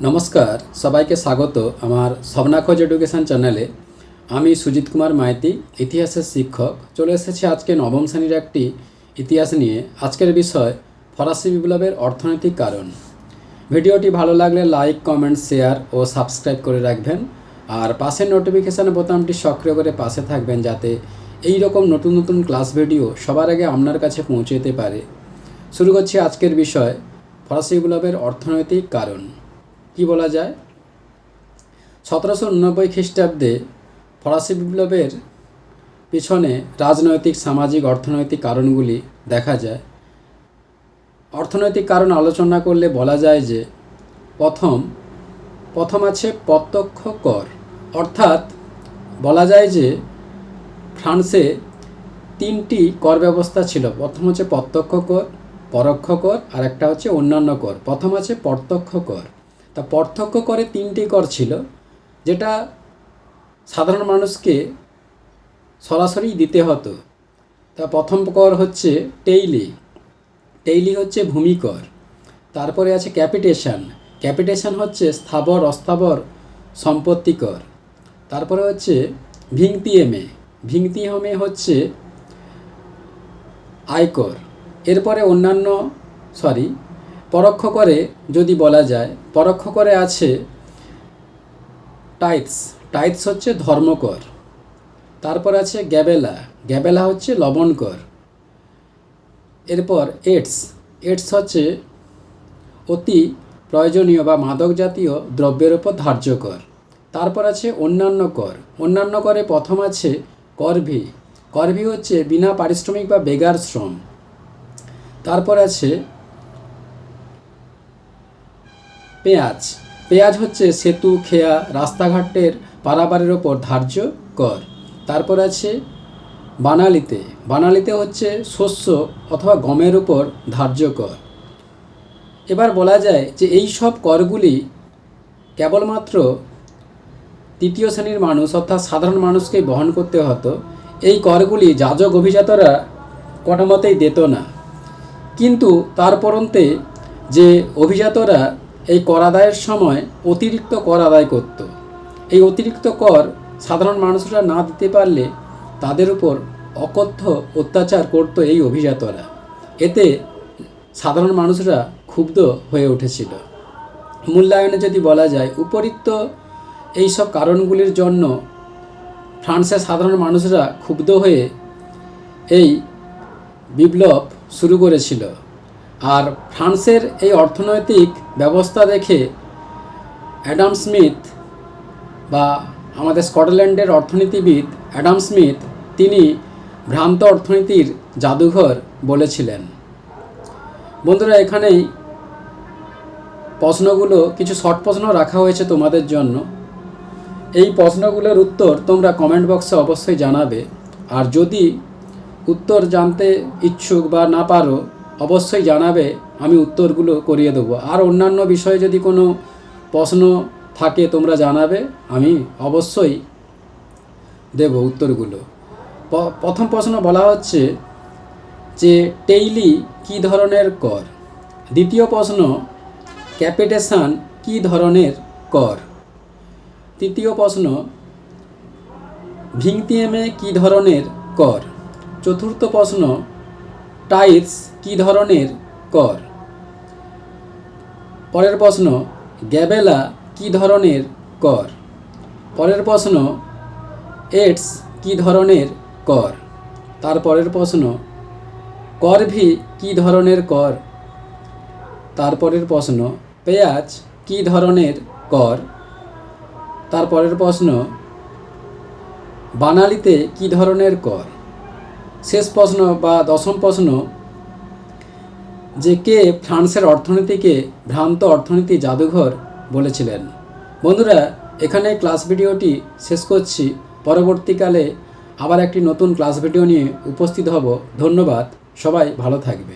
নমস্কার, সবাইকে স্বাগত আমার স্বপ্নাখোঁজ এডুকেশন চ্যানেলে। আমি সুজিত কুমার মাইতি, ইতিহাসের শিক্ষক। চলে এসেছি আজকে নবম শ্রেণীর একটি ইতিহাস নিয়ে। আজকের বিষয় ফরাসি বিপ্লবের অর্থনৈতিক কারণ। ভিডিওটি ভালো লাগলে লাইক, কমেন্ট, শেয়ার ও সাবস্ক্রাইব করে রাখবেন। আর পাশের নোটিফিকেশান বোতামটি সক্রিয় করে পাশে থাকবেন, যাতে এই রকম নতুন নতুন ক্লাস ভিডিও সবার আগে আপনার কাছে পৌঁছে যেতে পারে। শুরু করছি আজকের বিষয় ফরাসি বিপ্লবের অর্থনৈতিক কারণ। কি বলা যায়, 1789 খ্রিস্টাব্দে ফরাসি বিপ্লবের পিছনে রাজনৈতিক, সামাজিক, অর্থনৈতিক কারণগুলি দেখা যায়। অর্থনৈতিক কারণ আলোচনা করলে বলা যায় যে প্রথম আছে প্রত্যক্ষ কর। অর্থাৎ বলা যায় যে ফ্রান্সে তিনটি কর ব্যবস্থা ছিল। প্রথম হচ্ছে প্রত্যক্ষ কর, পরোক্ষ কর, আর একটা হচ্ছে অন্যান্য কর। প্রথম আছে প্রত্যক্ষ কর। তা প্রত্যক্ষ করে তিনটি কর ছিল, যেটা সাধারণ মানুষকে সরাসরি দিতে হতো। তা প্রথম কর হচ্ছে টেইলি হচ্ছে ভূমি কর। তারপরে আছে ক্যাপিটেশন হচ্ছে স্থাবর অস্থাবর সম্পত্তি কর। তারপরে হচ্ছে ভিংতিয়েমে হচ্ছে আয়কর। এরপরে পরোক্ষ করে যদি বলা যায়, পরোক্ষ করে আছে টাইটস হচ্ছে ধর্মকর। তারপর আছে গ্যাবেলা হচ্ছে লবণ কর। এরপর এডস হচ্ছে অতি প্রয়োজনীয় বা মাদক জাতীয় দ্রব্যের উপর ধার্য কর। তারপর আছে অন্যান্য করে প্রথম আছে করভি হচ্ছে বিনা পারিশ্রমিক বা বেগার শ্রম। তারপর আছে পেঁয়াজ হচ্ছে সেতু, খেয়া, রাস্তাঘাটের পারাবারের ওপর ধার্য কর। তারপর আছে বানালিতে হচ্ছে শস্য অথবা গমের উপর ধার্য কর। এবার বলা যায় যে এই সব করগুলি কেবলমাত্র তৃতীয় শ্রেণীর মানুষ অর্থাৎ সাধারণ মানুষকেই বহন করতে হতো। এই করগুলি যাজক অভিজাতরা কোনো মতেই দিত না। কিন্তু তারপরন্তে যে অভিজাতরা এই কর আদায়ের সময় অতিরিক্ত কর আদায় করত, এই অতিরিক্ত কর সাধারণ মানুষরা না দিতে পারলে তাদের উপর অকথ্য অত্যাচার করত এই অভিজাতরা। এতে সাধারণ মানুষরা ক্ষুব্ধ হয়ে উঠেছিল। মূল্যায়নে যদি বলা যায়, উপরিক্ত এইসব কারণগুলির জন্য ফ্রান্সের সাধারণ মানুষরা ক্ষুব্ধ হয়ে এই বিপ্লব শুরু করেছিল। আর ফ্রান্সের এই অর্থনৈতিক ব্যবস্থা দেখে অ্যাডাম স্মিথ বা আমাদের স্কটল্যান্ডের অর্থনীতিবিদ অ্যাডাম স্মিথ, তিনি ভ্রান্ত অর্থনীতির জাদুঘর বলেছিলেন। বন্ধুরা, এখানেই প্রশ্নগুলো কিছু শর্ট প্রশ্ন রাখা হয়েছে তোমাদের জন্য। এই প্রশ্নগুলোর উত্তর তোমরা কমেন্ট বক্সে অবশ্যই জানাবে। আর যদি উত্তর জানতে ইচ্ছুক বা না পারো, অবশ্যই জানাবে, আমি উত্তরগুলো করিয়ে দেবো। আর অন্যান্য বিষয়ে যদি কোনো প্রশ্ন থাকে তোমরা জানাবে, আমি অবশ্যই দেব উত্তরগুলো। প্রথম প্রশ্ন বলা হচ্ছে যে টেইলি কী ধরনের কর। দ্বিতীয় প্রশ্ন, ক্যাপিটেশন কী ধরনের কর। তৃতীয় প্রশ্ন, ভিংতিয়েমে কী ধরনের কর। চতুর্থ প্রশ্ন, টাইটস কী ধরনের কর। পরের প্রশ্ন, গ্যাবেলা কী ধরনের কর। পরের প্রশ্ন, এডস কী ধরনের কর। তারপরের প্রশ্ন, করভি কী ধরনের কর। তারপরের প্রশ্ন, পেঁয়াজ কী ধরনের কর। তারপরের প্রশ্ন, বানালিতে কী ধরনের কর। শেষ প্রশ্ন বা দশম প্রশ্ন, যে কে ফ্রান্সের অর্থনীতিকে ভ্রান্ত অর্থনীতি জাদুঘর বলেছিলেন। বন্ধুরা, এখানে ক্লাস ভিডিওটি শেষ করছি। পরবর্তীকালে আবার একটি নতুন ক্লাস ভিডিও নিয়ে উপস্থিত হব। ধন্যবাদ, সবাই ভালো থাকবে।